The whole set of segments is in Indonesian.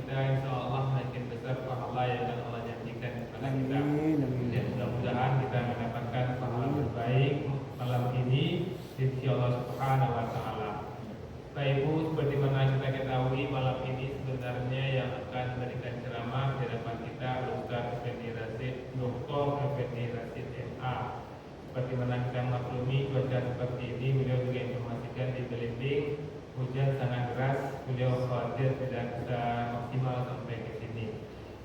kita, insya Allah makin besar pahala yang akan Allah janjikan kepada kita. Dan mudah-mudahan kita mendapatkan pahala terbaik malam ini insya Allah Subhanahu Wa Taala. Bapak Ibu, seperti mana kita ketahui malam ini sebenarnya yang akan memberikan ceramah di hadapan kita Ustaz Effendi Rashid, Dr. Effendi Rashid MA. Seperti mana kita maklumi cuaca seperti ini, beliau juga informasikan di Belimbing hujan sangat deras, beliau khawatir tidak bisa maksimal sampai ke sini.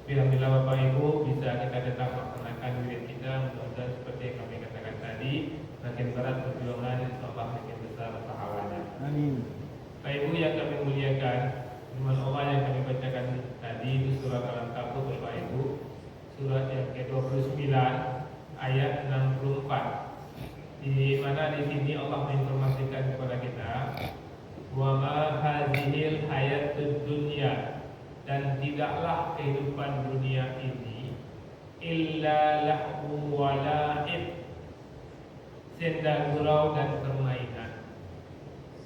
Alhamdulillah Bapak Ibu bisa kita tetap melaksanakan wirid kita, mudah-mudahan seperti yang kami katakan tadi, makin berat perjuangan insyaallah makin besar pahalanya. Amin. Bapak Ibu yang kami muliakan, firman Allah yang kami bacakan tadi itu surat Al-Ankabut Bapak Ibu, surat yang ke-29 ayat 64. Di mana di sini Allah menginformasikan kepada kita wa ma hadhil hayatud dunya, dan tidaklah kehidupan dunia ini illa lahu wa la'ib, senda gurau dan permainan.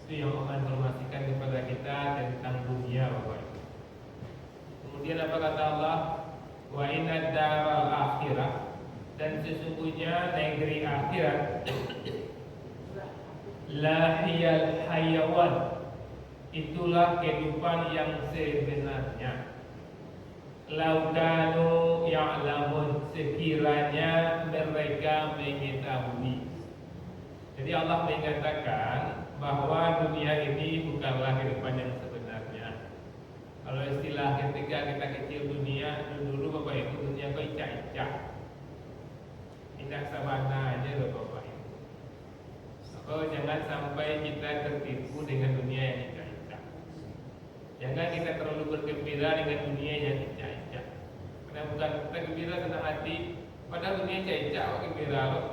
Itu yang Allah informasikan kepada kita tentang dunia Bapak Ibu. Kemudian apa kata Allah? Wa inna daral akhirah, dan sesungguhnya negeri akhirat lahiyal hayawan, itulah kehidupan yang sebenarnya. Laukanu ya'lamun, sekiranya mereka mengetahui. Jadi Allah mengatakan bahwa dunia ini bukanlah kehidupan yang sebenarnya. Kalau istilah ketika kita kecil dunia, dulu Bapak Ibu, dunia kok icak-icak, tidak sabana aja loh Bapak Ibu. Maka jangan sampai kita tertipu dengan dunia yang icak-icak. Jangan kita terlalu bergembira dengan dunia yang icak-icak. Karena bukan kita gembira senang hati, padahal dunia icak-icak kok gembira loh.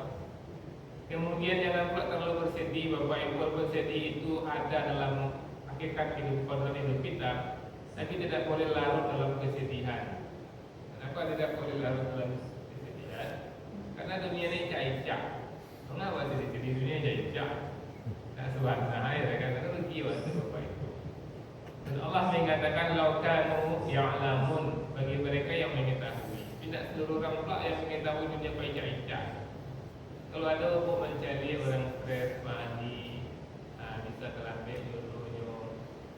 Kemudian jangan pula terlalu bersedih Bapak Ibu. Bersedih itu ada dalam hakikat kehidupan hidup kita, tapi tidak boleh larut dalam kesedihan. Kenapa tidak boleh larut dalam kesedihan? Karena dunia ini icak-icak. Mengapa sedih-sedih dunia icak-icak? Nah sebenarnya ya karena rugi waktu Bapak Ibu. Dan Allah mengatakan laukanu ya'lamun, bagi mereka yang mengetahui. Tidak seluruh orang pula yang mengetahui dunia kok icak-icak. Kalau ada untuk mencari orang stres, mandi, bisa terlambat dulunya,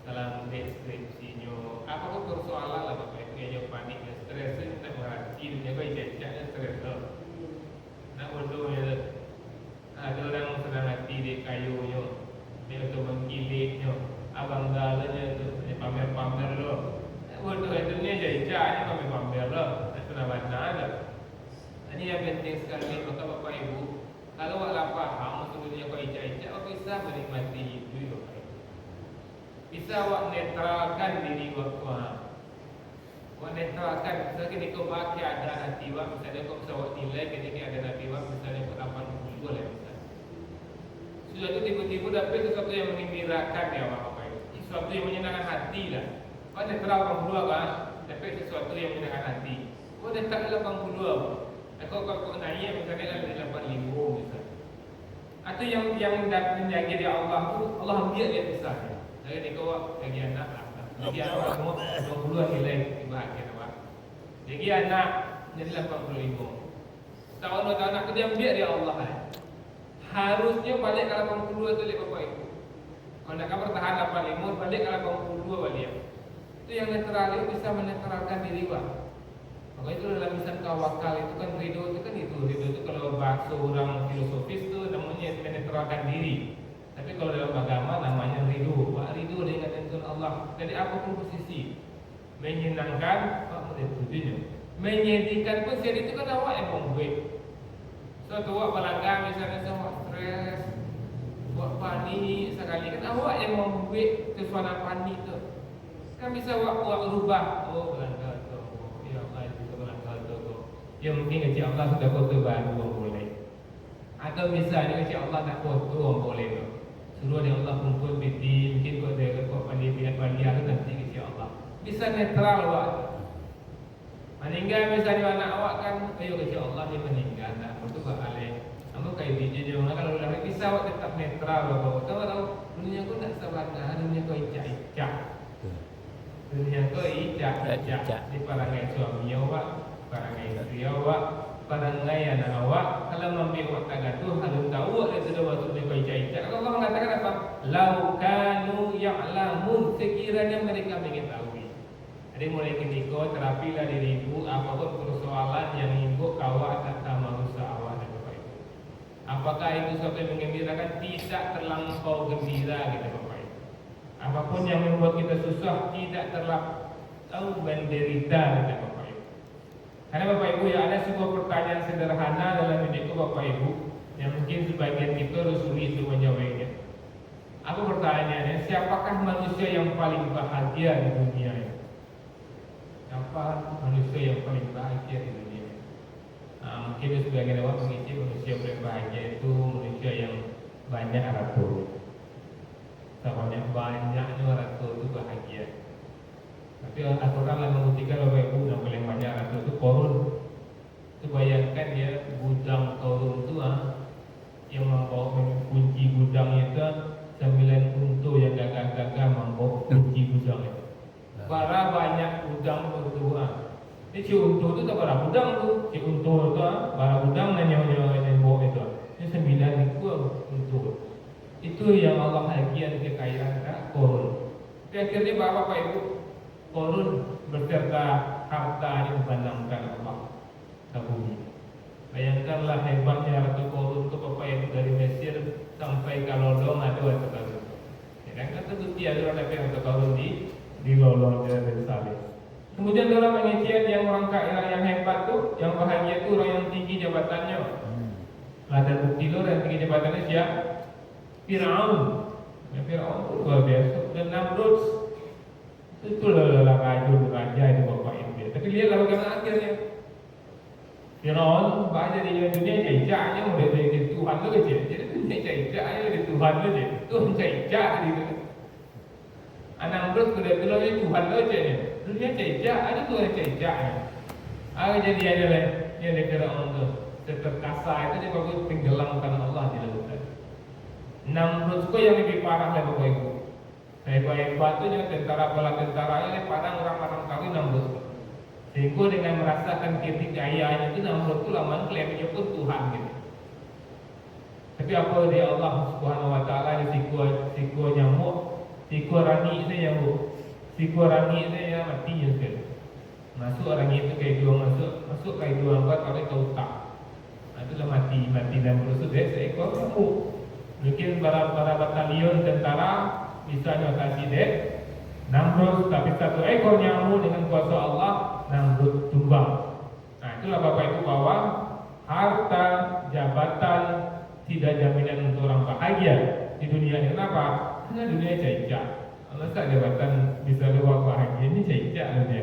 terlambat skripsinya, apapun persoalan lah Bapak Ibu yang panik dan stres itu kita mengerti dunia kok icak-icak dan stres loh. Nah bodohnya, ada orang senang hati di kayunya, dia untuk mengkilitnya, abang dalanya itu pamer-pamer loh. Bodoh dunia icak-icak, pamer-pamer loh, itu namanya ada. Ini yang penting sekali maka Bapak Ibu, kalau awak paham untuk dunia kau icak-icak, awak bisa menikmati hidup Bapak Ibu. Bisa awak netralkan diri awak. Awak netralkan, misalnya ketika awak keadaan hati awak, misalnya kau bisa awak nilai ketika ada hati awak, misalnya 80 lah misalnya. Sudah itu tiba-tiba dapat sesuatu yang menggembirakan ya Bapak Ibu. Sesuatu yang menyenangkan hati lah. Awak netralkan dulu kan, dapat sesuatu yang menyenangkan hati. Awak netralkan 80. Kalau naik misalnya ada 85 misalnya. Atau yang menjaga dia Allah tu Allah ambil dia misalnya. Jadi kau bagi anak lah. Bagi anak semua 20 nilai bahagia apa. Jadi anak jadi 85. Tahun 2 tahun aku dia ambil dia Allah. Harusnya balik ke 82 tu lihat Bapak Ibu. Kalau nak bertahan 85 balik ke 82 balik. Itu yang netral itu bisa menetralkan diri Pak. Maka itu dalam misal tawakal itu kan ridho itu kalau bahasa orang filosofis itu namanya menetralkan diri. Tapi kalau dalam agama namanya ridho. Pak ridho dengan tuntunan Allah. Jadi apapun posisi menyenangkan Pak tujuannya. Menyedihkan pun sedih itu kan awak yang membuat. Suatu awak melanggar misalnya sama stres, buat panik sekali kan awak yang membuat suasana panik itu. Kan bisa awak rubah. Oh melanggar. Ya mungkin kecil Allah sudah foto baru boleh. Atau misalnya kecil Allah tak foto boleh. Suruh dia Allah kumpul piti, mungkin kau dia kau pandai lihat balian nanti kecil Allah. Bisa netral awak. Meninggal misalnya anak awak kan, ayo kecil Allah dia meninggal. Nah, itu balik. Kamu kayak biji jangan kalau udah bisa awak tetap netral awak. Tahu dunia kau tak sabar, dunia kau icak-icak. Dunia ko ijak di parangai suami awak, parangai istri awak, parangai anak awak. Kalau mampu awak tak tu halus tahu awak sudah waktu mereka ijak. Kalau Allah mengatakan apa? Lau kanu ya'lamun, sekiranya mereka mengetahui. Jadi mulai ketika terapilah dirimu apapun persoalan yang ibu kawak tak sama usaha awak dan bapak ibu. Apakah itu sesuatu yang mengembirakan? Tidak terlampau gembira kita bapak ibu. Apapun yang membuat kita susah tidak terlalu menderita kita bapak ibu. Karena bapak ibu ya ada sebuah pertanyaan sederhana dalam hidupku bapak ibu yang mungkin sebagian kita sulit untuk menjawabnya. Apa pertanyaannya? Siapakah manusia yang paling bahagia di dunia ini? Siapa manusia yang paling bahagia di dunia ini? Mungkin sebagian orang mengisi manusia paling bahagia itu manusia yang banyak ratu. Banyaknya ratu itu bahagia. Tapi aturan yang membuktikan bapak ibu yang paling banyak ratu itu korun. Itu bayangkan ya gudang korun itu yang membawa kunci gudang itu 9 unta yang gagah-gagah membawa kunci gudang itu. Bara banyak gudang berdua. Ini si unta itu tak bara gudang tu. Si unta itu bara gudang nanya bawa itu. Ini 9 ekor unta. Itu yang Allah bagian kekayaan korun. Akhirnya bapak ibu korun beserta harta yang dibanamkan Allah ke bumi. Bayangkanlah hebatnya ratu korun itu bapak ibu dari Mesir sampai ke Lodong ada ratu korun. Dan kata bukti ada ratu korun di Lodong dari Saleh. Kemudian dalam pengajian yang orang kaya yang hebat tu, yang bahagia tu orang yang tinggi jabatannya. Ada bukti lo yang tinggi jabatannya siapa? Fir'aun. Fir'aun itu luar biasa. Dan Namrud itu raja itu bapak ibu. Tapi lihatlah bagaimana akhirnya. Fir'aun baca di dunia cicaknya mulai dari Tuhan tu aja. Jadi dunia cicaknya dari Tuhan tu aja. Tuhan cicak gitu. Namrud sudah bilang ini Tuhan tu aja ni. Dunia cicak ada Tuhan cicaknya. Jadi ada lah yang di Fir'aun tu. Terkasa itu dia bagus tenggelamkan Allah di lautan. Namrud yang lebih parah lah bapak ibu. Hebat-hebat itu tentara bala tentaranya padang orang-orang kawin Namrud. Sehingga dengan merasakan ketikayaan itu Namrud itu lama klaimnya pun Tuhan gitu. Tapi apa dia Allah Subhanahu Wa Taala di siku nyamuk, siku rangi itu nyamuk, siku rangi itu yang mati juga. Masuk rangi itu kayak dua masuk kayak dua buat oleh kautak. Itulah mati Namrud itu dia seekor nyamuk. Mungkin para batalion tentara bisa nyatasi dek Namrud, tapi satu ekor nyamuk dengan kuasa Allah Namrud tumbang. Nah itulah bapak ibu bahwa harta, jabatan tidak jaminan untuk orang bahagia di dunia ini. Kenapa? Karena dunia cacat. Masa jabatan bisa luar bahagia ini cacat dunia.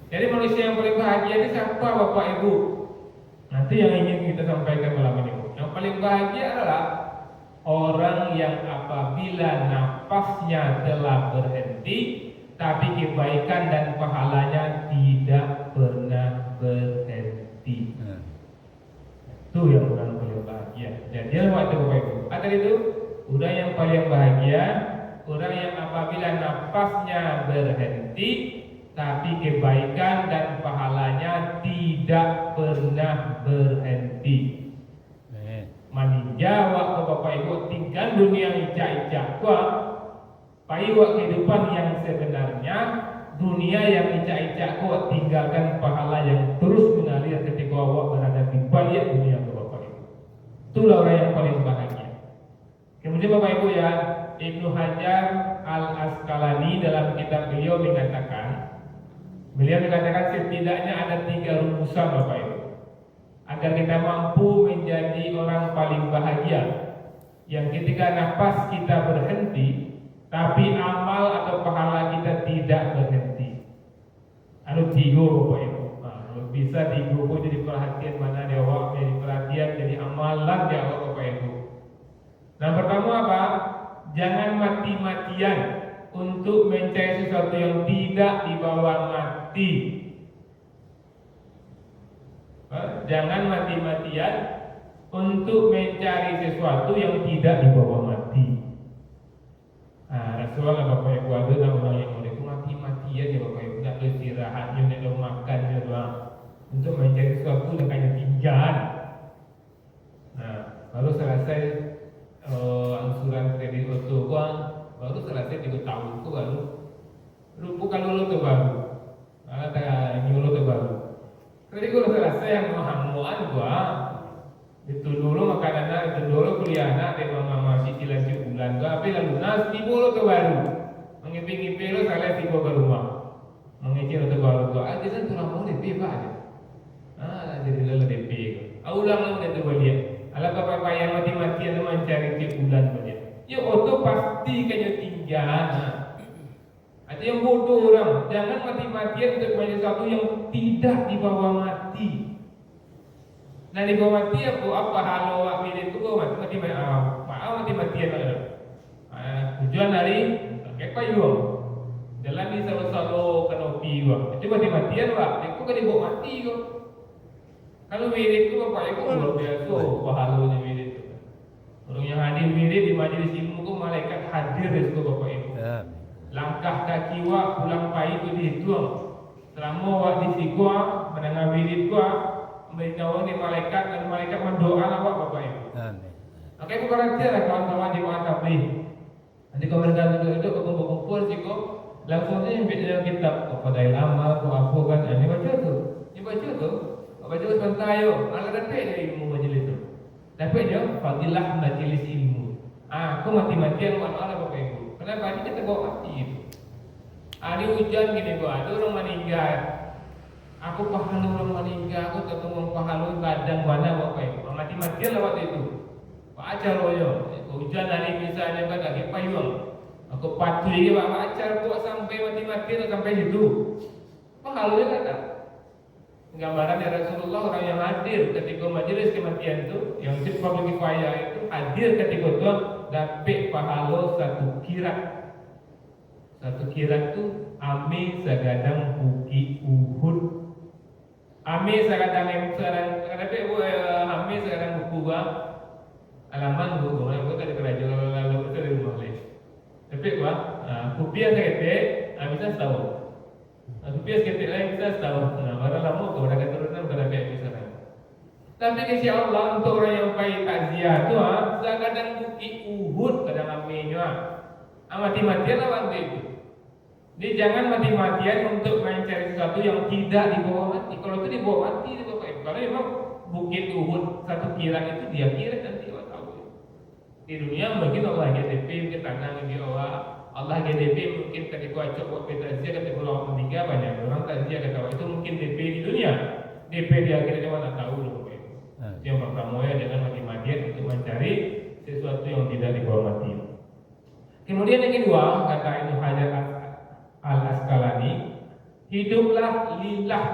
Jadi manusia yang paling bahagia ini siapa bapak ibu? Nanti yang ingin kita sampaikan malam ini. Yang paling bahagia adalah orang yang apabila nafasnya telah berhenti, tapi kebaikan dan pahalanya tidak pernah berhenti. Itu yang orang paling bahagia. Jadi waktu bapak ibu. Ada itu orang yang paling bahagia, orang yang apabila nafasnya berhenti, tapi kebaikan dan pahalanya tidak pernah berhenti. Maninja waktu bapak ibu tinggal dunia icak-icak payuak kehidupan yang sebenarnya dunia yang icak-icak tinggalkan pahala yang terus mengalir ketika awak berada di balik dunia bapak ibu. Itulah orang yang paling bahagia. Kemudian bapak ibu ya, Ibnu Hajar Al-Asqalani dalam kitab beliau mengatakan setidaknya ada 3 rumusan bapak ibu agar kita mampu menjadi orang paling bahagia, yang ketika nafas kita berhenti tapi amal atau pahala kita tidak berhenti. Ada 3 bapak ibu. Bisa digugur jadi perhatian mana dia awak jadi perhatian jadi amalan dia awak bapak ibu. Yang pertama apa? Jangan mati-matian untuk mencari sesuatu yang tidak dibawa mati. Jangan mati-matian untuk mencari sesuatu yang tidak dibawa mati. Rasulullah bapak ibu ada orang yang mereka mati-matian aja Bapak Ibu, nak istirahatnya, nak makannya doang. Untuk mencari sesuatu yang hanya tinggal. Nah, baru selesai angsuran kredit auto gua, baru selesai 3 tahun itu baru bukan lulu tuh baru, ada nyuruh tuh baru. Jadi gua selesai yang mau gua itu dulu makanan, itu dulu kuliah anak, dia mama cicilan bulan gua, tapi lalu nasi bolu tuh baru, mengipi-ngipi lo selesai tiba ke rumah, mengicil tuh baru gua, aja kan tuh mau DP pak aja, jadi lalu DP, ulang lah udah balik. Alah bapak payah mati-matian mencari tiap bulan banyak. Ya auto pasti kayaknya tinggal. Ada yang bodoh orang. Jangan mati-matian untuk mencari sesuatu yang tidak dibawa mati. Nah dibawa mati apa halo awak itu mati-matian ada. Tujuan hari kayak payung. Jalan di selalu kanopi wak. Itu mati-matian wak. Itu kan dibawa mati kok. Kalau wirid itu Bapak Ibu luar biasa pahalanya wirid itu. Orang yang hadir wirid di majelis ilmu itu malaikat hadir di situ Bapak Ibu. Langkah kaki wak pulang pagi itu dihitung. Selama wak di situ mendengar wirid gua, memberitahu ni malaikat dan malaikat mendoa awak Bapak Ibu. Oke, bukan aja lah kawan-kawan di mana tabligh. Nanti kalau mereka duduk itu kumpul-kumpul siku, langsung aja ambil kitab Fadail Amal, apa kan? Ini baca tu, baca sebentar yo, ala dapat dia ilmu majlis tu. Dapat dia fadilah majlis ilmu. Aku mati-matian mana Bapak Ibu. Kenapa ini kita bawa mati itu? Ada hujan gini gua, ada orang meninggal. Aku pahala orang meninggal, aku ketemu pahala kadang mana Bapak Ibu. Mati-matian lah waktu itu. Baca royo. Hujan hari misalnya kan lagi payung. Aku patuhi dia baca buat sampai mati-matian sampai situ. Pahala dia kata. Gambaran dari Rasulullah orang yang hadir ketika majelis kematian itu, yang disebut public fire itu hadir ketika itu dapat pahala 1 kirat. 1 kirat itu ame segadang bukit Uhud. Ame segadang ame segadang buku gua alaman gua tadi kerajaan lalu itu dari rumah lain. Tapi gua kopiah saya bisa setahun. Rupiah seketik lain bisa setahun. Nah, barang lama kau dah keturunan pada pihak bisa lain. Tapi kasih Allah untuk orang yang baik takziah tu, kadang bukit Uhud kadang aminnya. Mati-matian lah waktu itu. Jadi jangan mati-matian untuk mencari sesuatu yang tidak dibawa mati. Kalau itu dibawa mati, itu Bapak Ibu. Kalau memang bukit Uhud 1 kirat itu dia kira nanti awak tahu. Di dunia mungkin Allah GDP, mungkin tanah di Allah GDP mungkin ketika acok buat takziah ketika orang meninggal banyak orang takziah kata itu mungkin DP di dunia. DP di akhirnya mana tahu loh. Yang pertama ya jangan mati-matian untuk mencari sesuatu yang tidak dibawa mati. Kemudian yang kedua kata Ibnu Hajar Al-Asqalani, hiduplah lillah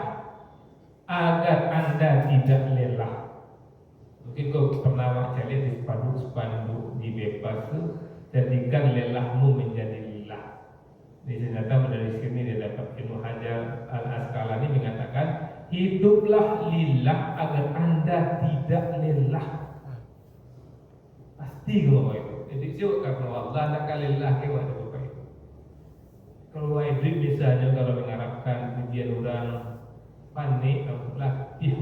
agar Anda tidak lelah. Mungkin kau pernah baca di spanduk di bebas itu, jadikan lelahmu menjadi lillah. Di ternyata dari sini dia dapat Ibnu Hajar Al-Asqalani mengatakan, hiduplah lillah agar Anda tidak lelah. Pasti Bapak Ibu. Jadi siapa kalau Allah nak lillah ke waktu Bapak Ibu. Kalau Idris misalnya kalau mengharapkan ujian orang panik atau latih,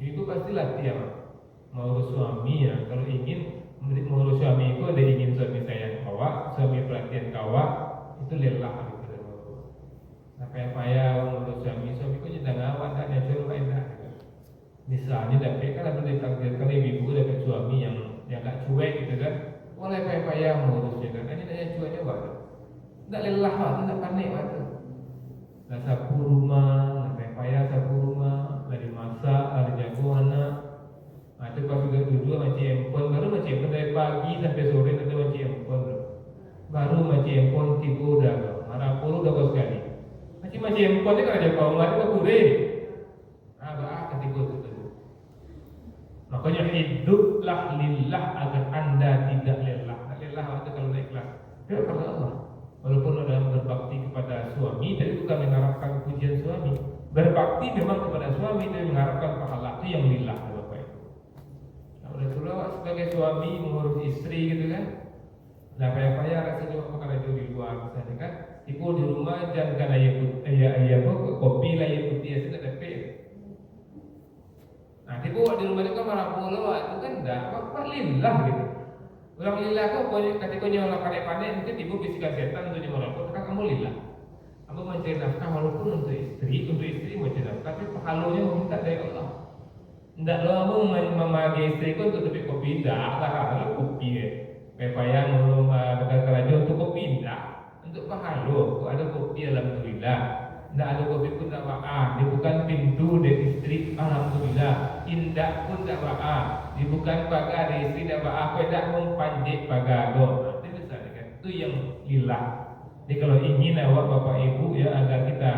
itu pasti latih mau suami ya. Kalau ingin mengurus suami itu ada ingin suami sayang kawak, suami perhatian kawak, itu lelah gitu. Apa yang payah mengurus suami itu jangan ngawak dan yang suruh enak. Misalnya dapat kan ada ditakdirkan ibu dapat suami yang gak cuek gitu kan, boleh payah mengurusnya kan, ini hanya cueknya waktu, tidak lelah waktu, tidak panik waktu. Nak sapu rumah, nak payah sapu rumah, lagi masak, lagi jago anak. Itu pas sudah duduk macam empon, baru macam empon dari pagi sampai sore itu macam empon baru macam empon tidur dah, marah puluh dah sekali. Macam empon ni kalau ada kaum mati tu kureh, ketika itu. Makanya hiduplah lillah agar Anda tidak lelah. Lelah itu kalau ikhlas. Dia kepada Allah. Walaupun dalam berbakti kepada suami, tapi bukan mengharapkan pujian suami. Berbakti memang kepada suami dan mengharapkan pahala itu yang lillah. Rasulullah sebagai suami mengurus istri gitu kan, nah payah-payah rasanya perkara itu di luar misalnya kan, Tipu di rumah jangan kan ayah kopi lah ayah putih aja tak dapat. Nah tipu di rumah itu kan marah puluh itu kan dah apa lillah gitu. Orang lillah kau ketika nyolah pandai-pandai mungkin tipu bisikan setan untuk nyolah kau kan kamu lillah. Kamu mencari nafkah walaupun untuk istri mencari nafkah tapi pahalanya meminta dari Allah. Tidak lo kamu memakai istri kau untuk beli kopi dah lah kopi payah belum bakal kerja untuk kopi dah. Untuk pahala, kok ada kopi alhamdulillah. Tidak ada kopi pun tak dia bukan pintu dari istri alhamdulillah. Indah pun tak dia bukan pagar dari istri tak kau tak mempanjat pagar itu besar kan? Itu yang lillah. Jadi kalau ingin awak bapak ibu ya agar kita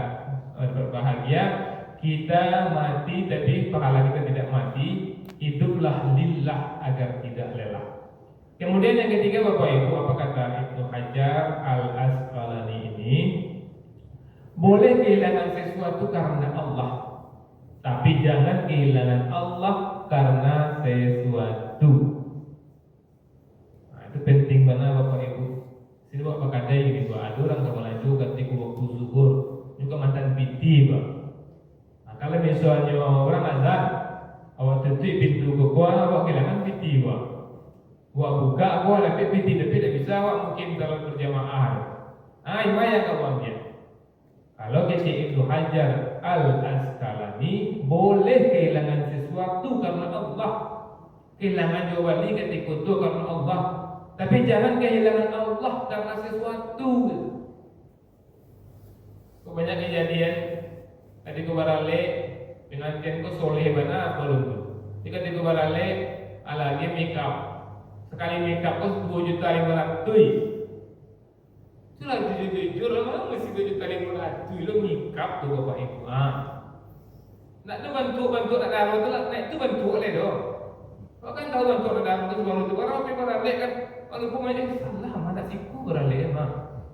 berbahagia, kita mati tapi pahala kita tidak mati, hiduplah lillah agar tidak lelah. Kemudian yang ketiga Bapak Ibu, apa kata Ibnu Hajar Al-Asqalani ini? Boleh kehilangan sesuatu karena Allah, tapi jangan kehilangan Allah karena sesuatu. Nah, itu penting banget Bapak Ibu. Sini Bapak kata ini ada orang kawalan juga ketika waktu zuhur juga mantan piti Pak. Nah, kalau misalnya orang azan, awak tutup pintu ke gua, awak kehilangan piti Pak. Wah buka, wah tapi tidak bisa, wah mungkin kalau berjamaah. Yang kawannya. Kalau kata Ibnu Hajar Al-Asqalani boleh kehilangan sesuatu karena Allah, kehilangan jawali ketika itu karena Allah, tapi jangan kehilangan Allah karena sesuatu. Banyak kejadian tadi kubarale pengantin ko soleh bana belum tu. Jika tadi kubarale alagi makeup. Sekali makeup pun 2.500.000. Itulah jujur lah masih 2.500.000 lo makeup tu Bapak Ibu. Nak tu bantu nak dalam tu lah, nak tu bantu oleh doh. Kau kan tahu bantu nak dalam tu baru tu orang pergi kan. Kalau pun macam salah mana siku beralih mah.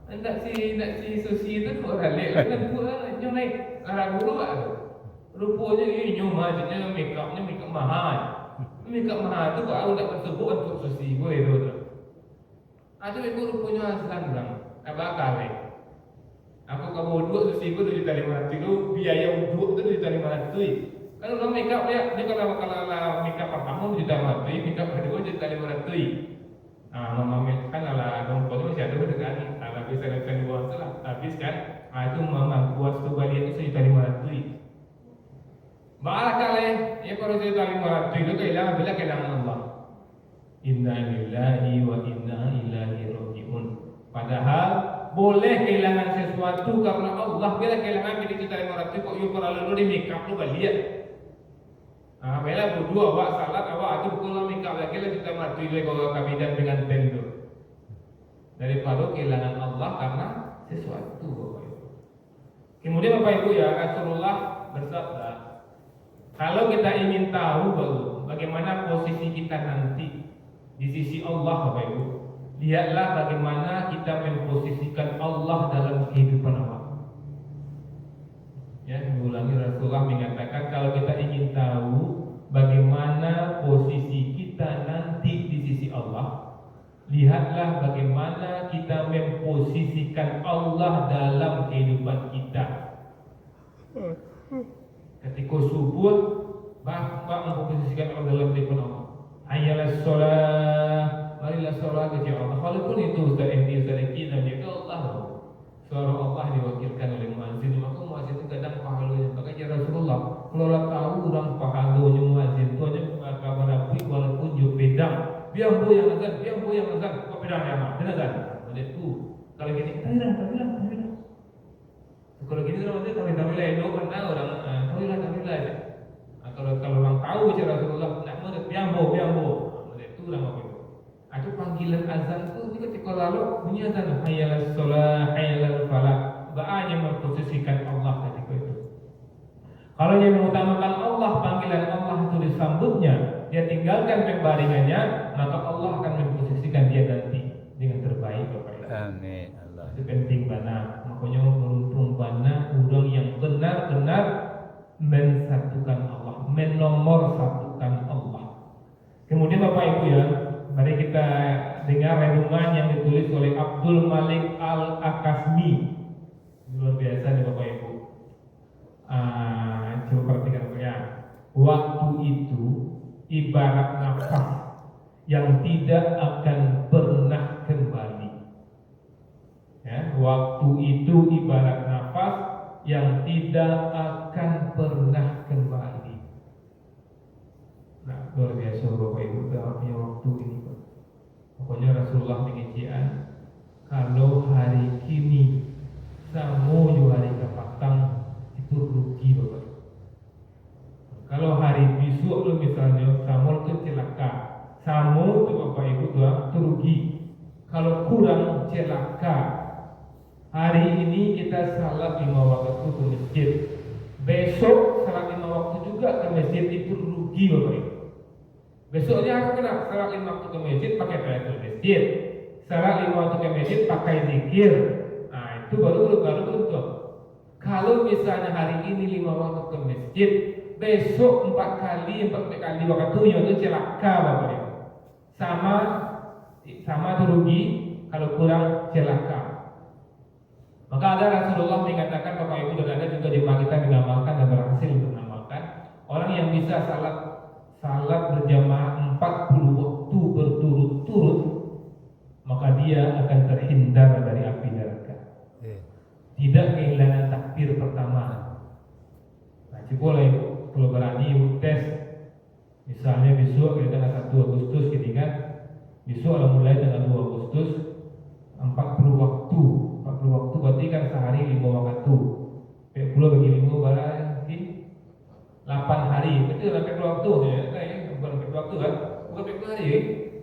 Nak si susi tu beralih kan tu lah nyom naik arah guru ah. Rupanya ini nyom aja makeupnya makeup mahal. Makeup mahal tu kau tak tersebut untuk susi boleh tu. Ada ibu rupanya aslan bilang, apa kali? Aku kamu dua susi ku 2.500.000 tu biaya untuk tu 2.500.000. Kalau orang makeup dia kalau makeup pertama 2.500.000, makeup kedua 2.500.000. Mama kan ala dong foto masih ada dekat ni. Ala bisa lepas dua lah. Habis kan? Itu mama buat tu balik tu 1.500.000. Barangkali ya kalau saya tahu 500 itu kehilangan Allah. Inna lillahi wa inna ilaihi rajiun. Padahal boleh kehilangan sesuatu karena Allah. Bila kehilangan kita 500 kok you perlu di makeup lu balik. Bila berdua awak salat awak itu bukan makeup lagi lah kita mati lagi kalau kabinet dengan tentu. Daripada kehilangan Allah karena sesuatu. Kemudian Bapak Ibu ya Rasulullah bersabda, kalau kita ingin tahu bagaimana posisi kita nanti di sisi Allah Bapak Ibu, lihatlah bagaimana kita memposisikan Allah dalam kehidupan awak. Ya, mengulangi Rasulullah mengatakan kalau kita ingin tahu bagaimana posisi kita nanti di sisi Allah, lihatlah bagaimana kita memposisikan Allah dalam kehidupan kita. Ketika subuh, bapak memposisikan Allah dalam kehidupan Allah. Ayalah sholat, marilah sholat kepada Allah. Walaupun itu Ustaz Enti, Ustaz Eki dan juga Allah, suara Allah diwakilkan oleh muazzin. Maka muazzin itu kadang pahalanya. Maka ya Rasulullah, kalau tahu orang pahalanya muazzin itu hanya kabar api walaupun jauh pedang. Biar bu yang azan, kau pedang yang mana? Jangan azan. Ada tu. Kalau gini, tahilah. Kalau gini orang itu tahilah itu kan orang tahilah. Kalau orang tahu cara Rasulullah nak mana biambo. Itu orang apa itu? Itu panggilan azan tu ketika lalu bunyi azan hayyalas shalah hayyal falah. Baanya memposisikan Allah ketika itu. Kalau dia mengutamakan Allah, panggilan Allah itu disambutnya, dia tinggalkan pembaringannya, maka Allah akan memposisikan dia nanti dengan terbaik Bapak Ibu. Amin. Allah. Itu penting banget. Makanya beruntung banget orang yang benar-benar mensatukan Allah, menomor satukan Allah. Kemudian Bapak Ibu ya, mari kita dengar renungan yang ditulis oleh Abdul Malik Al-Akasmi. luar biasa nih Bapak Ibu. Coba perhatikan ya. Waktu itu ibarat nafas yang tidak akan pernah kembali. Ya, waktu itu ibarat nafas yang tidak akan pernah kembali. Nah, luar biasa Bapak Ibu artinya waktu ini. Pokoknya Rasulullah mengincian kalau hari kini samo yo hari kapatang itu rugi Bapak. Kalau hari besok lo misalnya samo itu celaka, samo itu Bapak Ibu itu rugi. Kalau kurang celaka. Hari ini kita salat 5 waktu ke masjid. Besok salat 5 waktu juga ke masjid itu rugi Bapak Ibu. Besoknya aku kena salat 5 waktu ke masjid pakai tahiyatul masjid. Salat 5 waktu ke masjid pakai zikir. Nah, itu baru betul. Kalau misalnya hari ini 5 waktu ke masjid, besok 4 kali waktunya itu celaka Bapak Ibu. Sama itu rugi kalau kurang celaka. Maka ada Rasulullah mengatakan Bapak Ibu dan ada juga jemaah kita mengamalkan dan berhasil untuk mengamalkan orang yang bisa salat berjamaah 40 waktu berturut-turut, maka dia akan terhindar dari api neraka. Tidak kehilangan takbir pertama. Nah, coba Ibu kalau berani Ibu tes. Misalnya besok kita tanggal 1 Agustus kita ingat, besok mulai tanggal 2 Agustus 40 waktu berarti kan sehari 5 waktu. 40 bagi 5 berarti 8 hari. Betul sampai 40 waktu ya. Bukan 40 waktu kan? Bukan 40 hari.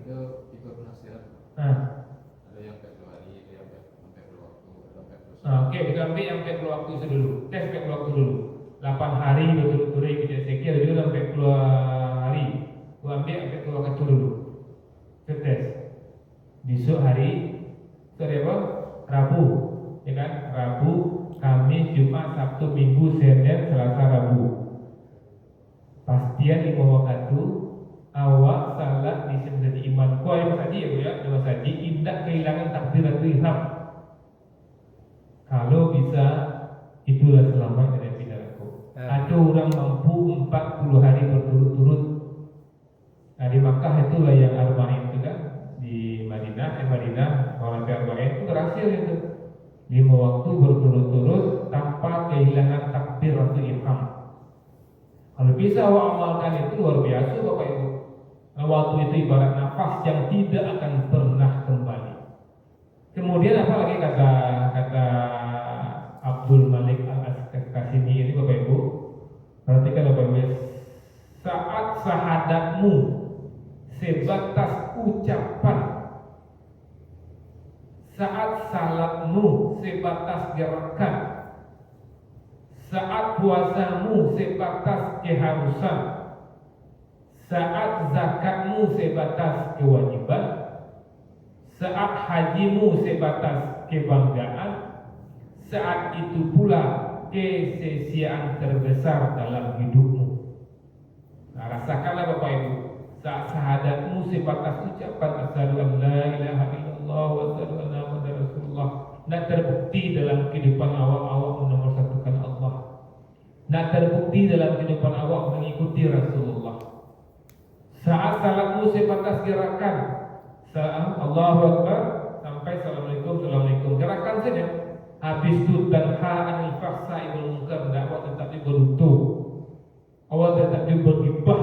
Ada ikut penasihat. Ada yang 40 hari, ada yang 40 waktu, ada 40. Oke, kita ambil yang 40 waktu dulu. Tes 40 waktu dulu. 8 hari betul-betul kita sekir juga 40 hari. Gua ambil 40 waktu dulu. Kita tes. Besok hari apa? Rabu. Ya kan? Rabu, Kamis, Jumat, Sabtu, Minggu, Senin, Selasa, Rabu. Pastian 5 waktu awak salat di menjadi iman. Kau yang saji ya Bu ya, yang saji tidak kehilangan takbiratul ihram. Kalau bisa itulah selamat dari api neraka. Ada orang mampu 40 hari berturut-turut. Nah di Makkah itulah yang Arba'in itu kan. Di Madinah orang Arba'in itu berhasil itu. 5 waktu berturut-turut tanpa kehilangan takbiratul ihram. Kalau bisa awak amalkan itu luar biasa Bapak Ibu. Waktu itu ibarat nafas yang tidak akan pernah kembali. Kemudian apa lagi kata Abdul Malik Al-Qasimi ini Bapak Ibu? Perhatikan Bapak Ibu. Saat syahadatmu sebatas ucapan, saat salatmu sebatas gerakan, saat puasamu sebatas keharusan, saat zakatmu sebatas kewajiban, saat hajimu sebatas kebanggaan, saat itu pula kesia-siaan terbesar dalam hidupmu. Nah, rasakanlah Bapak Ibu, saat syahadatmu sebatas ucapan asyhadu an la ilaha illallah wa asyhadu anna muhammadar rasulullah, tidak terbukti dalam kehidupan awak menomorsatukan Allah, tidak terbukti dalam kehidupan awak mengikuti Rasulullah. Saat salatmu sebatas gerakan, saat Allahu Akbar sampai Assalamualaikum, gerakan saja. Habis itu tanha anil fahsya'i wal munkar, awak tetap beruntung, awak tetap bergibah.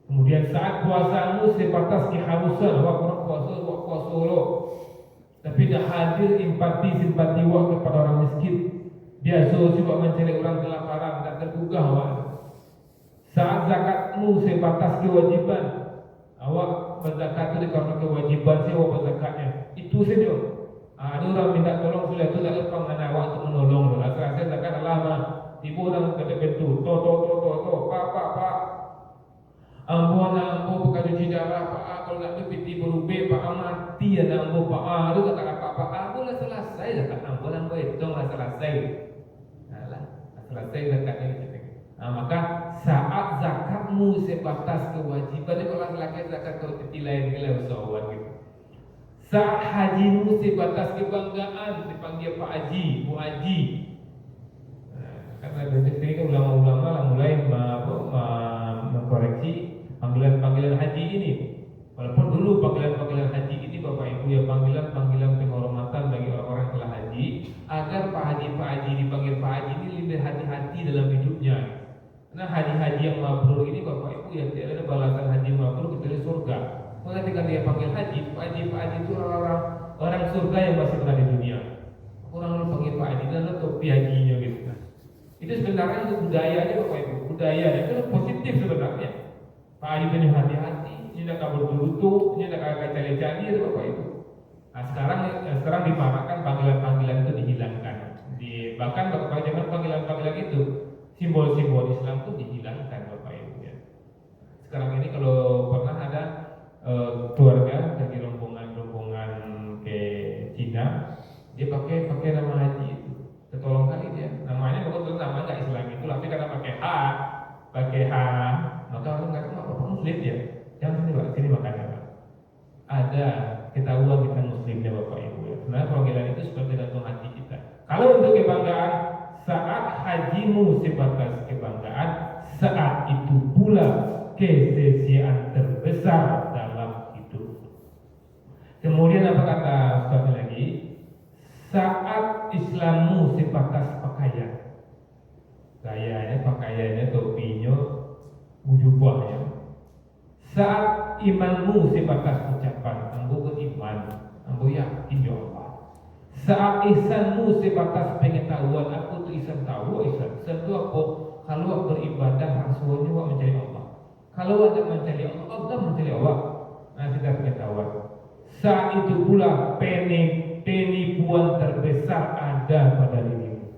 Kemudian saat puasamu sebatas keharusan, awak kurang puasa loh, tapi dah hadir empati simpati awak kepada orang miskin. Biasa juga mencari orang kelaparan, tak tergugah awak. Saat zakatmu sebatas kewajiban, awak berzakat itu karena kewajiban sih awak berzakatnya. Itu saja. Ada orang minta tolong sudah itu tak lepas dengan awak untuk menolong. Rasa zakat lama, tiba orang kata betul, to, pak. Ambo bukan cuci darah pak. Kalau nak piti berubah pak mati ada ambo pak. Itu kata pak. Ambo lah selesai zakat ambo itu lah selesai. Selesai zakatnya itu. Nah, maka saat zakatmu sebatas kewajiban, kalau laki zakat kalau titi lain nilai usahawan gitu. Saat hajimu sebatas kebanggaan, dipanggil Pak Haji, Bu Haji. Karena dari sini kan ulama-ulama lah mulai mengkoreksi panggilan-panggilan haji ini. Walaupun dulu panggilan-panggilan haji ini Bapak Ibu ya panggilan-panggilan penghormatan bagi orang-orang telah haji, agar Pak Haji dipanggil Pak Haji ini lebih hati-hati dalam hidupnya. Karena haji-haji yang mabrur ini Bapak Ibu ya tidak ada balasan haji mabrur kecuali surga. Maka ketika dia panggil haji, Pak Haji itu orang surga yang masih pernah di dunia. Orang lalu panggil Pak Haji dan topi hajinya gitu. Itu sebenarnya untuk budayanya Bapak Ibu, budaya itu positif sebenarnya. Pak Haji itu hati-hati, ini tidak kabur dulu, ini tidak kakak cari-cari itu Bapak Ibu. Nah sekarang dimarahkan panggilan-panggilan itu dihilangkan. Bahkan Bapak jangan panggilan-panggilan itu simbol-simbol Islam pun dihilangkan Bapak Ibu ya. Sekarang ini kalau pernah ada keluarga dari rombongan ke Cina, dia pakai nama haji itu, tertolong kali dia. Namanya betul nama nggak Islam itu, tapi karena pakai H, maka orang nggak tahu apa Muslim ya. Jangan sini makanya Pak. Ada ketahuan kita Muslimnya Bapak Ibu ya. Sebenarnya panggilan itu seperti tergantung hati kita. Kalau untuk kebanggaan, saat hajimu sebatas kebanggaan, saat itu pula kesia-siaan terbesar dalam hidup. Kemudian apa kata Ustaz lagi? Saat Islammu sebatas pakaian, pakaiannya, topinya, jubahnya. Saat imanmu sebatas ucapan, ambo beriman, ambo yakin ya Allah. Saat ihsanmu sebatas pengetahuan, aku tu ihsan tahu, ihsan itu apa? Kalau beribadah harusnya wak mencari Allah. Kalau ada mencari Allah, Allah mencari Allah. Nah kita pengetahuan. Saat itu pula penipuan terbesar ada pada dirimu.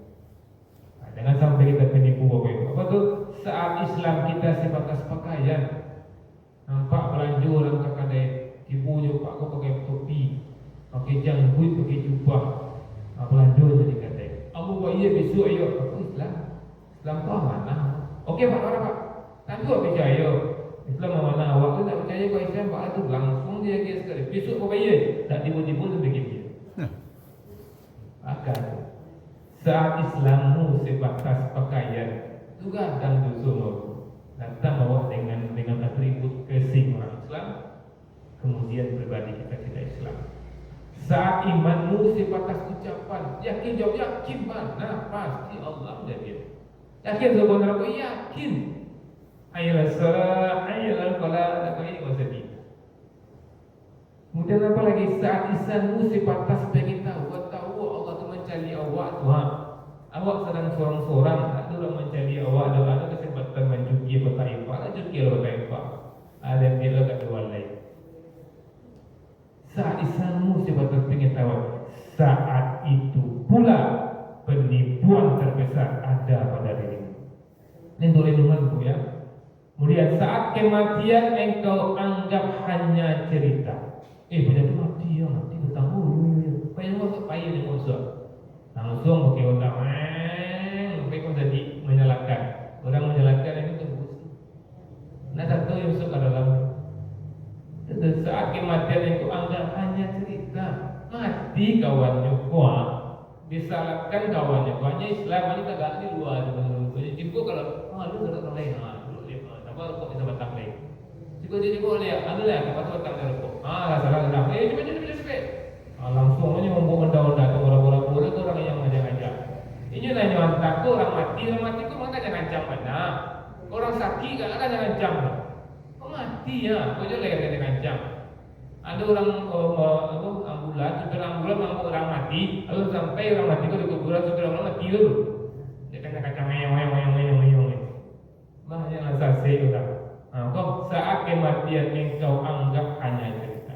Nah, jangan sampai kita penipu Bapak Ibu. Apa tuh? Saat Islam kita sebatas pakaian. Nampak belanja orang terkadang ibunya Pak kau pakai topi, pakai janggut, pakai jubah, belanja jadi kadang. Amu buat iya besok ayo. Aku Islam tu amanah. Okey Pak, mana Pak? Nanti awak percaya Islam amanah. Awak tu tak percaya kau Islam Pak tu langsung dia kes sekali. Besok kau bayar, tak tiba-tiba tu begitu. Akan saat Islammu sebatas pakaian, tu kadang dosa datang bawa dengan atribut kesing orang Islam, kemudian pribadi kita tidak Islam. Saat imanmu sebatas ucapan, yakin jawab yakin mana pasti Allah menjadi. Yakin sebenarnya aku yakin. Ayolah salat, ayolah qalah, apa ini kau sedih. Kemudian apa lagi? Saat isanmu sebatas pengen tahu Allah tu mencari awak Tuhan. Awak sedang sorang-sorang, tak ada orang mencari awak, ada kesempatan mencuci bertaifah, tak cuci bertaifah. Ada yang bilang kat dua lain. Saat isanmu sebatas pengetahuan, saat itu pula penipuan terbesar ada pada dirimu. Ini lindunganku ya. Kemudian saat kematian engkau anggap hanya cerita. Bila tu mati bertanggung. Payah waktu payah ni musuh. Langsung pakai otak, sampai kau jadi menyalahkan. Orang menyalahkan ini tunggu. Nah satu yang masuk ke dalam. Saat kematian itu anggap hanya cerita. Mati kawannya kuat, disalahkan kawannya. Kawannya Islam ini tak di luar. Jika kalau lu tak lain, lu lihat, tapi kok bisa batak lain. Jika jadi kau lihat, ada lah apa batak lain kok. Salah. Cepat. Langsung aja membawa undang-undang atau orang-orang itu orang yang ngajak-ngajak. Ini nanya hantar tu orang mati tu mana ngancam mana? Orang sakit kan ada ngancam. Oh mati ya, kau je lagi ngancam. Ada orang ambulan, supir ambulan mampu orang mati, lalu sampai orang mati kau di kuburan supir orang mati dulu. Dia kena kacang meyong. Bahaya sasi orang. Kau saat kematian engkau anggap hanya cerita.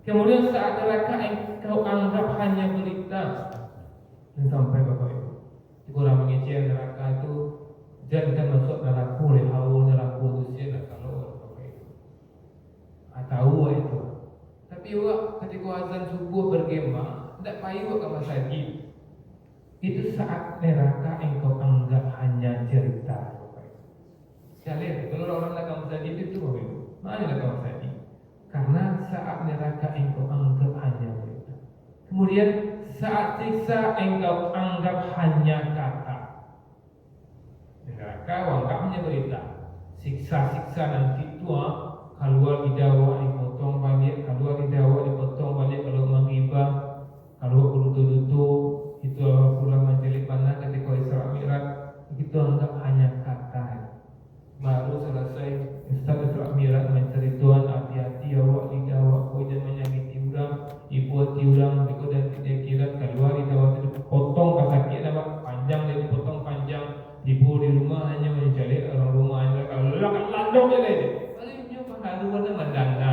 Kemudian saat neraka engkau anggap hanya berita. Dan sampai Bapak Ibu, orang mengecil neraka itu jangan masuk neraka oleh hawa neraka usia dan kalau Bapak Ibu. Tahu itu. Tapi ketika azan subuh bergema, tidak payah ke masjid. Itu saat neraka engkau anggap hanya cerita. Sekalian, kalau orang nak ke masjid itu Bapak Ibu, mana nak ke masjid? Karena saat neraka engkau anggap hanya berita. Kemudian saat siksa engkau anggap hanya kata. Neraka anggap hanya berita. Siksa-siksa nanti tua keluar di dawa dipotong balik, keluar di dawa dipotong balik kalau menghibah, kalau berlutu-lutu itu pulang menjelik mana ketika Isra Mi'raj itu anggap hanya kata. Baru selesai Ustaz Isra Mi'raj mencari Tuhan, hati-hati awak di dawa, kau jangan menyakiti orang, ibu hati orang, kau dan tidak kira keluar di dawa itu dipotong kasakit nampak panjang, dia dipotong panjang, ibu di rumah hanya mencari orang rumah aja kalau lalu dia aja. Haru mana mandana.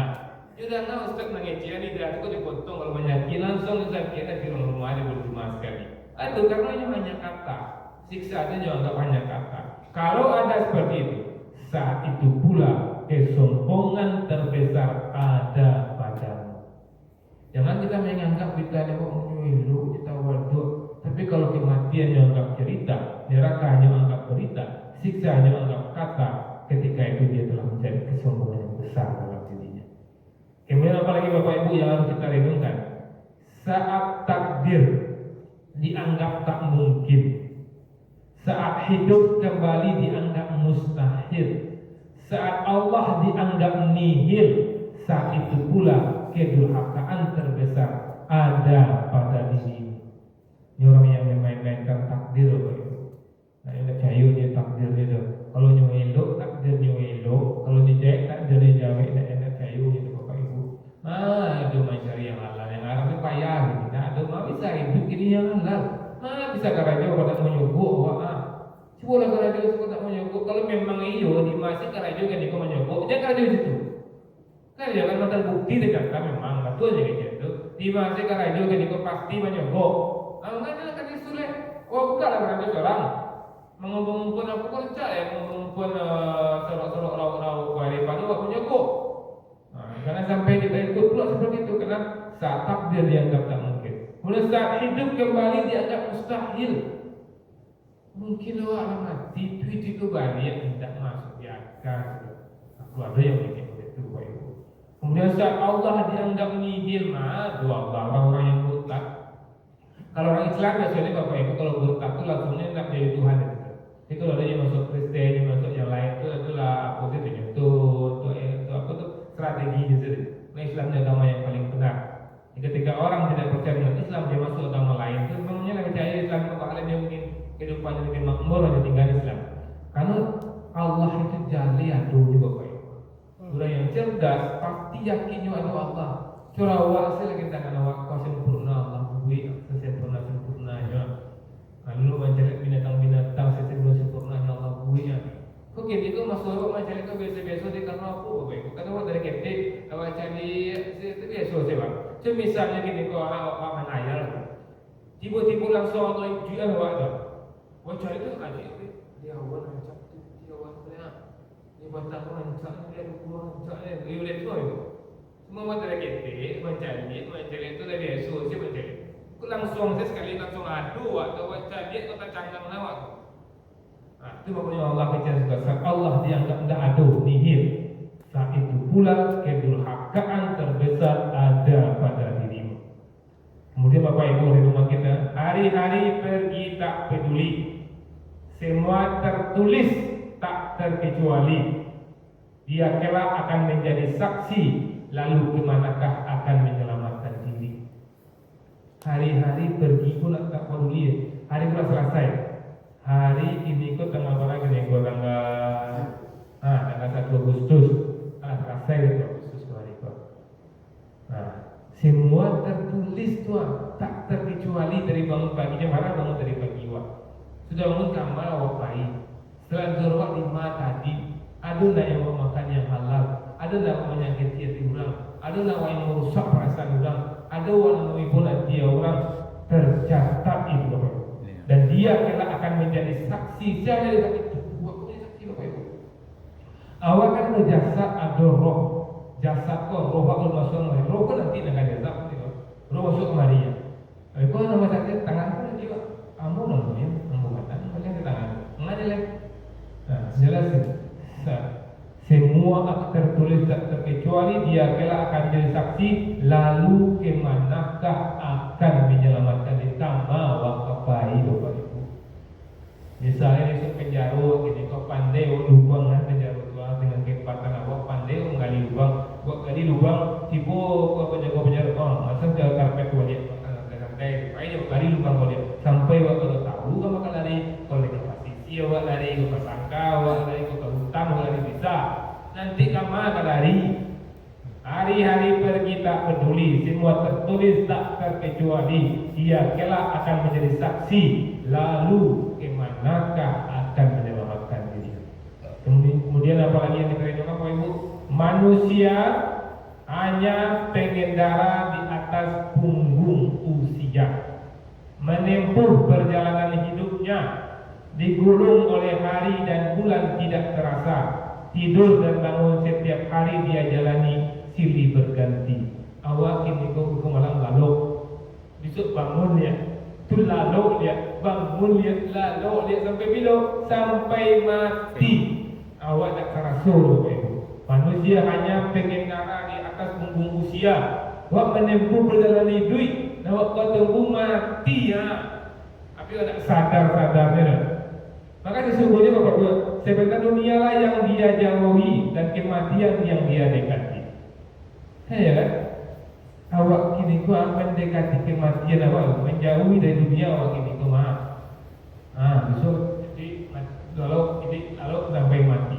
Sudah tahu Ustaz mengecian lidah itu dipotong kalau menyakit langsung disakit di rumah dia berjumlah sekali. Aduh karena ini hanya kata. Siksa itu juga banyak kata. Kalau ada seperti itu, saat itu pula kesombongan terbesar ada padamu. Jangan kita menganggap kita ada orang menyuruh kita waduk. Tapi kalau kematian yang anggap cerita, neraka hanya anggap berita, siksa hanya anggap kata. Ketika itu dia telah menjadi kesombongan yang besar dalam dirinya. Kemudian apalagi Bapak Ibu yang harus kita renungkan, saat takdir dianggap tak mungkin, saat hidup kembali dianggap mustahil, saat Allah dianggap nihil, saat itu pula kedurhakaan terbesar ada pada dirimu. Ini orang yang memain-mainkan takdir Bapak Ibu. Nah ini cayu dia takdir dia. Kalau nyuelo takdir nyuelo, kalau dijahit takdir dijahit, enak cayu gitu Bapak Ibu. Itu mencari yang halal, yang haram itu payah gitu. Nah, ada mah bisa hidup ini yang halal. Bisa karajo pada mau nyogok, coba lah karajo suka tak mau nyogok. Kalau memang iyo di masih karajo kan ikut menyogok, jangan karajo di situ. Kan jangan mantan bukti dekat memang betul jadi gitu. Di masih karajo kan ikut pasti menyogok. Mana kan disulit? Bukanlah karajo seorang. Mengumpul aku kerja ya, mengumpul sorok-sorok raw-raw daripada aku nyogok. Karena sampai kita ikut pula seperti itu, karena saat takdir dianggap tak mungkin. Kemudian saat hidup kembali dianggap mustahil. Mungkin orang mati duit itu banyak tidak masuk di akal. Aku ada yang bikin begitu Bapak Ibu. Kemudian saat Allah dianggap nihil, dua orang yang murtad. Kalau orang Islam biasanya Bapak Ibu kalau murtad itu langsungnya tidak jadi Tuhan. Itu ada yang masuk Kristen, yang masuk yang lain itu adalah apa sih itu apa tuh strateginya sendiri. Nah Islam adalah agama yang paling benar. Ketika orang tidak percaya dengan Islam dia masuk agama lain itu memangnya lebih percaya Islam bakalan dia mungkin kehidupannya lebih makmur hanya tinggal Islam. Karena Allah itu jali aduh juga Bapak Ibu. Orang yang cerdas pasti yakinnya ada Allah. Surah Al-Asr lagi tangan awak kau sempurna Allah bui sempurnanya. Lalu mencari binatang-binatang sempurnanya Allah buinya. Kok gitu masuk awak mencari itu biasa-biasa di karena apa Bapak Ibu? Kata awak dari ketik awak cari itu biasa sih Pak. Cuma misalnya gini kau orang menayal, tiba-tiba langsung atau jual awak tu. Awak cari itu aja dia awak rancak tu dia awak punya. Dia batang rancak dia rancak dia boleh tu itu. Semua awak dari ketik mencari itu dari biasa sih mencari. Langsung sekali langsung adu atau baca dia kata canggang lawak. Itu makanya Allah bicara saat Allah dianggap tidak adu nihil. Saat itu pula kedurhakaan terbesar ada pada dirimu. Kemudian Bapak Ibu di rumah kita, hari-hari pergi tak peduli. Semua tertulis tak terkecuali. Dia kelak akan menjadi saksi, lalu kemanakah akan menyelamatkan diri. Hari-hari pergi pun tak peduli. Hari pula selesai. Hari ini kok tanggal berapa ni? Tanggal 1 Agustus. Selesai itu Agustus hari itu. Semua tertulis tuan, tak terkecuali dari bangun pagi jam berapa bangun dari pagi wak. Sudah bangun kamar awak pagi. Setelah zuhur 5 tadi, ada nak yang mau makan yang halal, ada nak menyakiti hati orang, ada nak yang merusak perasaan orang. Ada orang menghibur hati orang tercatat itu Bapak Ibu. Dan dia kelak akan menjadi saksi. Siapa yang jadi saksi? Buat menjadi saksi Bapak Ibu. Awak kan berjasad ada roh. Jasad kau roh aku masuk kemari. Roh kau nanti dengan jasad kau. Roh masuk kemari ya. Kau nama saksi tangan kau nanti kau. Kamu namanya kamu kata. Kau lihat tangan. Mengajar lagi. Jelasin. Semua tertulis tak terkecuali dia kelak akan jadi saksi. Lalu kemanakah akan menyelamatkan diri? Tambah wakapai Bapak Ibu. Misalnya di penjara gini, kau pandai lubang kan penjara tua dengan kepatan awak pandai menggali lubang, buat gali lubang, tipu kau penjaga masa jaga karpet kau lihat santai, ayo gali lubang kau lihat, sampai waktu tahu kau bakal lari, kau lihat posisi awak lari, kau sangka awak lari, kau hutang awak lari bisa, nanti kamu akan lari. Hari-hari pergi tak peduli, semua tertulis tak terkecuali. Dia kelak akan menjadi saksi. Lalu kemanakah akan menyelamatkan diri? Kemudian apa lagi yang diterima Bapak Ibu? Manusia hanya pengendara di atas punggung usia, menempuh perjalanan hidupnya, digulung oleh hari dan bulan tidak terasa. Tidur dan bangun setiap hari dia jalani silih berganti. Awak kini kau malam lalok, besok bangun ya, tu lalok dia, bangun dia, lalok dia sampai bila? Sampai mati. Awak tak terasa Bapak Ibu. Manusia hanya pengendara di atas punggung usia. Awak menempuh perjalanan hidup, awak kau tunggu mati ya. Tapi awak tak sadar-sadarnya. Maka sesungguhnya Bapak Ibu, sebenarnya dunia lah yang dia jauhi dan kematian yang dia dekati. Ya kan? Awak kini ku mendekati kematian awak, menjauhi dari dunia awak kini ku besok jadi kalau sampai mati.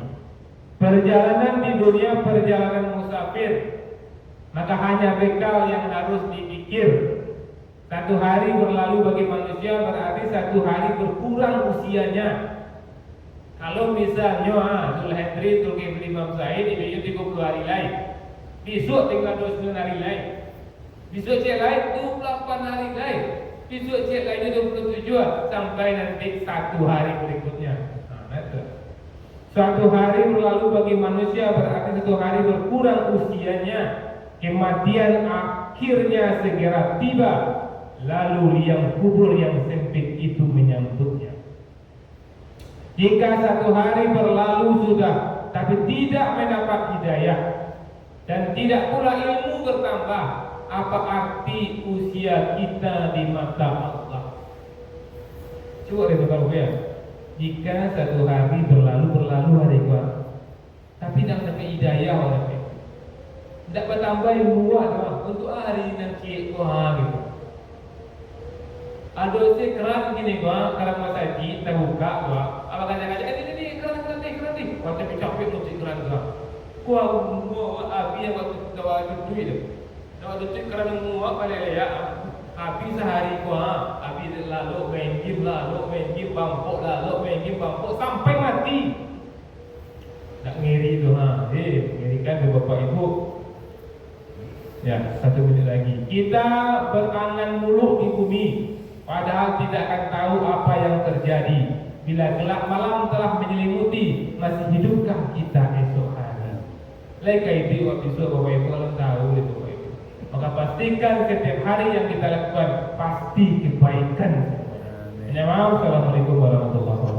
Perjalanan di dunia perjalanan musafir, maka hanya bekal yang harus dipikir. Satu hari berlalu bagi manusia berarti satu hari berkurang usianya. Kalau misalnya Zulhijjah Zulkifli Imam Zaid itu 30 hari lain, besok tinggal 29 hari lain, besok cek lain 28 hari lain, besok cek lainnya 27 sampai nanti satu hari berikutnya. Satu hari berlalu bagi manusia berarti satu hari berkurang usianya. Kematian akhirnya segera tiba, lalu liang kubur yang sempit itu menyambutnya. Jika satu hari berlalu sudah, tapi tidak mendapat hidayah dan tidak pula ilmu bertambah, apa arti usia kita di mata Allah? Coba renungkan ya. Jika satu hari berlalu hari gua, tapi tidak dapat hidayah orang itu, tidak bertambah ilmu untuk hari nanti gua gitu. Ada keran gini gua, kalau mau saji kita buka gua, apa kaca-kaca ini keran nih, waktu capek untuk keran gua. Gua api yang waktu duit, waktu itu keran muak pada ya. Habis sehari gua, habis lalu main game, bangkok sampai mati. Tak ngiri tu ngirikan tu Bapak Ibu. Ya, 1 menit lagi. Kita berangan muluk di bumi, padahal tidak akan tahu apa yang terjadi. Bila gelap malam telah menyelimuti, masih hidupkah kita esok hari? Leka itu waktu besok Bapak Ibu kalau tahu itu. Maka pastikan setiap hari yang kita lakukan pasti kebaikan. Assalamualaikum warahmatullahi wabarakatuh.